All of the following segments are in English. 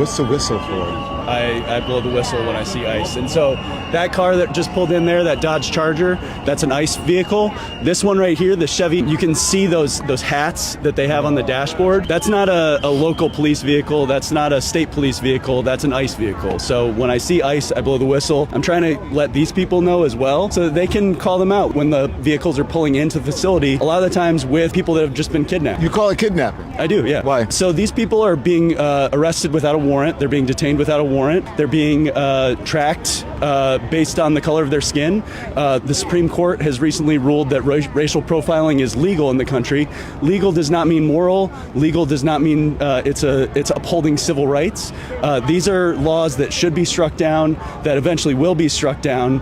What's the whistle for? I blow the whistle when I see ICE. And so that car that just pulled in there, that Dodge Charger, that's an ICE vehicle. This one right here, the Chevy, you can see those hats that they have on the dashboard. That's not a local police vehicle. That's not a state police vehicle. That's an ICE vehicle. So when I see ICE, I blow the whistle. I'm trying to let these people know as well so that they can call them out when the vehicles are pulling into the facility, a lot of the times with people that have just been kidnapped. You call it kidnapping? I do, yeah. Why? So these people are being arrested without a warrant. They're being detained without a warrant. They're being tracked based on the color of their skin. The Supreme Court has recently ruled that racial profiling is legal in the country. Legal does not mean moral. Legal does not mean it's upholding civil rights. These are laws that should be struck down, that eventually will be struck down.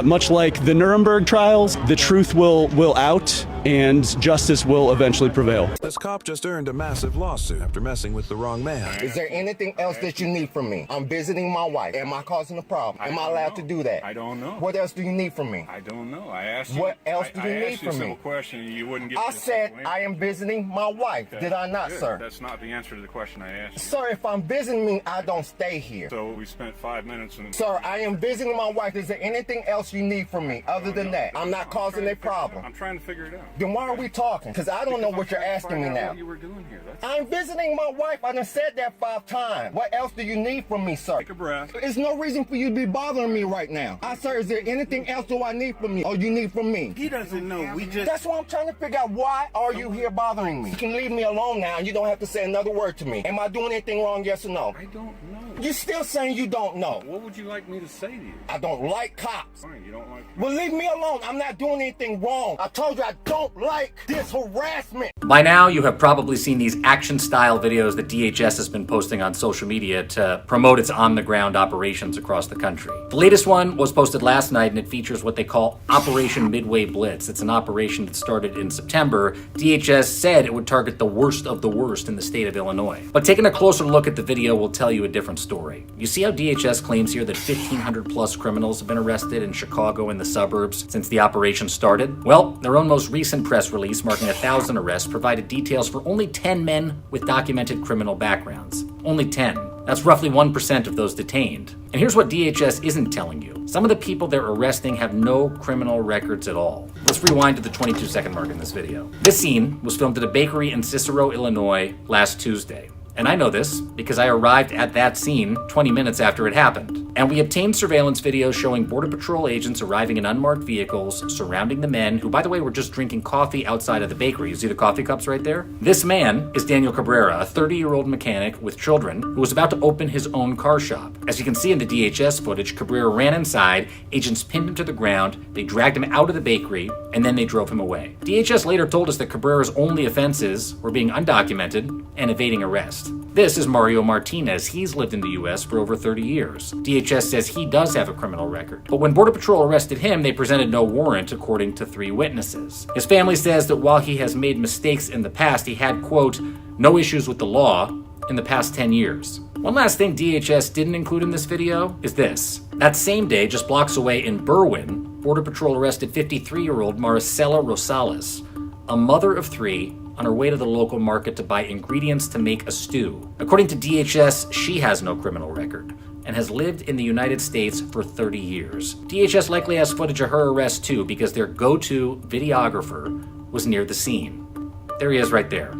Much like the Nuremberg trials, the truth will out and justice will eventually prevail. This cop just earned a massive lawsuit after messing with the wrong man. Is there anything else that you need from me? I'm visiting my wife. Am I causing a problem? Am I allowed to do that? I don't know. What else do you need from me? I don't know. I asked you. What else do you need I asked you a from me? simple question and you wouldn't give I me a said simple I answer. am visiting my wife. Okay. Did I not, Good. sir? That's not the answer to the question I asked you. Sir, if I'm visiting, I don't stay here. So we spent 5 minutes and... Sir, I am visiting my wife. Is there anything else you need from me other than that? I'm not causing a problem. I'm trying to figure it out. Then why are we talking? Because I don't know what you're asking me now. What you were doing here. That's... I'm visiting my wife. I done said that 5 times. What else do you need from me, sir? Take a breath. There's no reason for you to be bothering me right now. Sir, is there anything else do I need from you or you need from me? He doesn't know. We just... That's why I'm trying to figure out why are you here bothering me? You can leave me alone now and you don't have to say another word to me. Am I doing anything wrong, yes or no? I don't know. You're still saying you don't know. What would you like me to say to you? I don't like cops. Fine, you don't like... Well, leave me alone. I'm not doing anything wrong. I told you I don't like this harassment. By now, you have probably seen these action-style videos that DHS has been posting on social media to promote its on-the-ground operations across the country. The latest one was posted last night, and it features what they call Operation Midway Blitz. It's an operation that started in September. DHS said it would target the worst of the worst in the state of Illinois. But taking a closer look at the video will tell you a different story. You see how DHS claims here that 1,500 plus criminals have been arrested in Chicago and the suburbs since the operation started? Well, their own most recent press release marking 1,000 arrests provided details for only 10 men with documented criminal backgrounds. Only 10. That's roughly 1% of those detained. And here's what DHS isn't telling you. Some of the people they're arresting have no criminal records at all. Let's rewind to the 22-second mark in this video. This scene was filmed at a bakery in Cicero, Illinois last Tuesday. And I know this because I arrived at that scene 20 minutes after it happened. And we obtained surveillance video showing Border Patrol agents arriving in unmarked vehicles surrounding the men who, by the way, were just drinking coffee outside of the bakery. You see the coffee cups right there? This man is Daniel Cabrera, a 30-year-old mechanic with children who was about to open his own car shop. As you can see in the DHS footage, Cabrera ran inside, agents pinned him to the ground, they dragged him out of the bakery, and then they drove him away. DHS later told us that Cabrera's only offenses were being undocumented and evading arrest. This is Mario Martinez. He's lived in the U.S. for over 30 years. DHS says he does have a criminal record. But when Border Patrol arrested him, they presented no warrant, according to 3 witnesses. His family says that while he has made mistakes in the past, he had, quote, no issues with the law in the past 10 years. One last thing DHS didn't include in this video is this. That same day, just blocks away in Berwyn, Border Patrol arrested 53-year-old Maricela Rosales, a mother of 3, on her way to the local market to buy ingredients to make a stew. According to DHS, she has no criminal record and has lived in the United States for 30 years. DHS likely has footage of her arrest too because their go-to videographer was near the scene. There he is right there.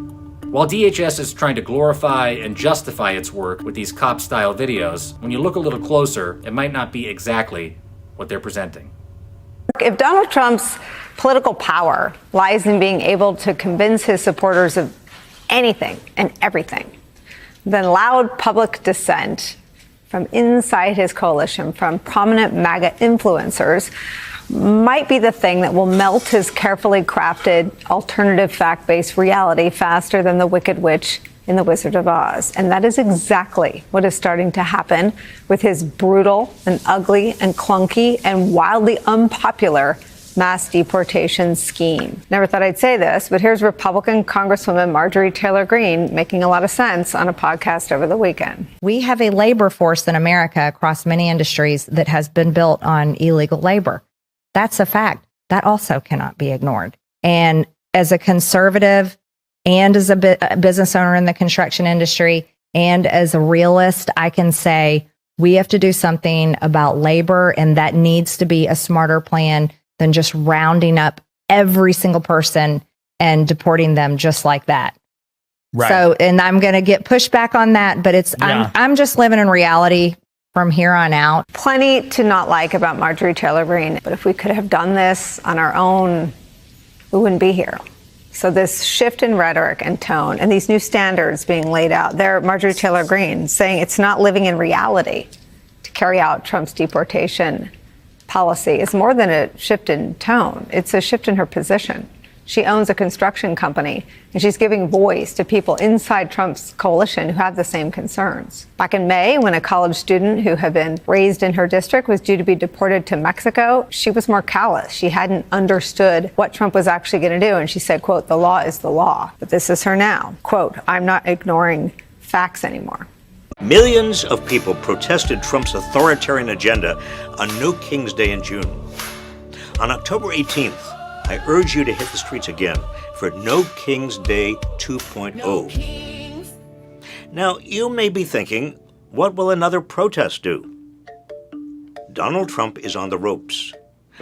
While DHS is trying to glorify and justify its work with these cop-style videos, when you look a little closer, it might not be exactly what they're presenting. If Donald Trump's political power lies in being able to convince his supporters of anything and everything, then loud public dissent from inside his coalition, from prominent MAGA influencers, might be the thing that will melt his carefully crafted alternative fact-based reality faster than the Wicked Witch in The Wizard of Oz. And that is exactly what is starting to happen with his brutal and ugly and clunky and wildly unpopular mass deportation scheme. Never thought I'd say this, but here's Republican Congresswoman Marjorie Taylor Greene making a lot of sense on a podcast over the weekend. We have a labor force in America across many industries that has been built on illegal labor. That's a fact. That also cannot be ignored. And as a conservative and as a business owner in the construction industry, And as a realist, I can say we have to do something about labor, and that needs to be a smarter plan than just rounding up every single person and deporting them just like that. Right. So, and I'm going to get pushback on that, but I'm just living in reality from here on out. Plenty to not like about Marjorie Taylor Greene, but if we could have done this on our own, we wouldn't be here. So this shift in rhetoric and tone and these new standards being laid out, they're Marjorie Taylor Greene saying it's not living in reality to carry out Trump's deportation policy. It's more than a shift in tone. It's a shift in her position. She owns a construction company, and she's giving voice to people inside Trump's coalition who have the same concerns. Back in May, when a college student who had been raised in her district was due to be deported to Mexico, she was more callous. She hadn't understood what Trump was actually going to do, and she said, quote, "The law is the law." But this is her now. Quote, "I'm not ignoring facts anymore." Millions of people protested Trump's authoritarian agenda on No King's Day in June. On October 18th, I urge you to hit the streets again for No King's Day 2.0. Now, you may be thinking, what will another protest do? Donald Trump is on the ropes.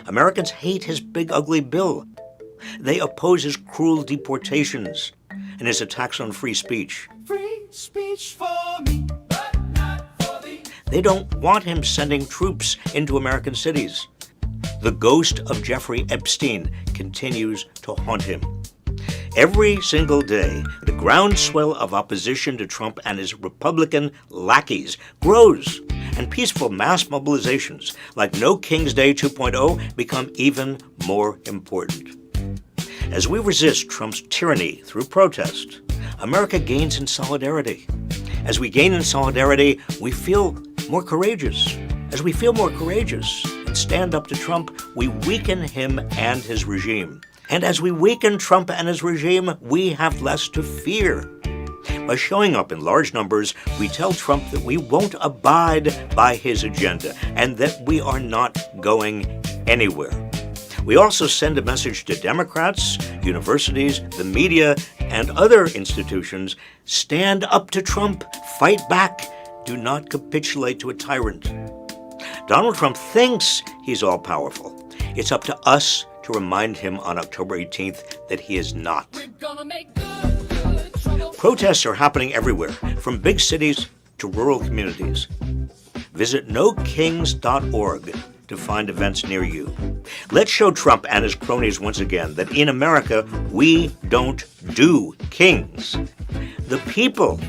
Americans hate his big ugly bill. They oppose his cruel deportations and his attacks on free speech. Free speech for me, but not for thee. They don't want him sending troops into American cities. The ghost of Jeffrey Epstein continues to haunt him. Every single day, the groundswell of opposition to Trump and his Republican lackeys grows, and peaceful mass mobilizations like No King's Day 2.0 become even more important. As we resist Trump's tyranny through protest, America gains in solidarity. As we gain in solidarity, we feel more courageous. As we feel more courageous and stand up to Trump, we weaken him and his regime. And as we weaken Trump and his regime, we have less to fear. By showing up in large numbers, we tell Trump that we won't abide by his agenda and that we are not going anywhere. We also send a message to Democrats, universities, the media, and other institutions: stand up to Trump, fight back, do not capitulate to a tyrant. Donald Trump thinks he's all-powerful. It's up to us to remind him on October 18th that he is not. Protests are happening everywhere, from big cities to rural communities. Visit nokings.org to find events near you. Let's show Trump and his cronies once again that in America, we don't do kings. The people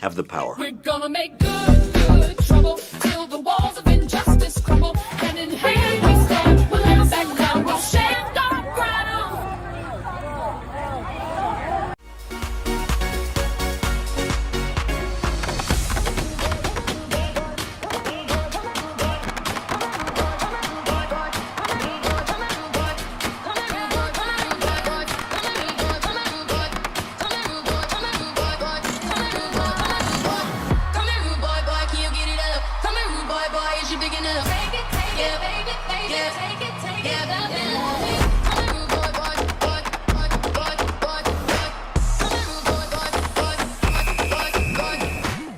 have the power. We're gonna make good trouble till the walls of injustice crumble. Hand in hand we stand, we'll never back down, we'll stand our ground. Big enough. Take it, yeah, baby, take it, yeah,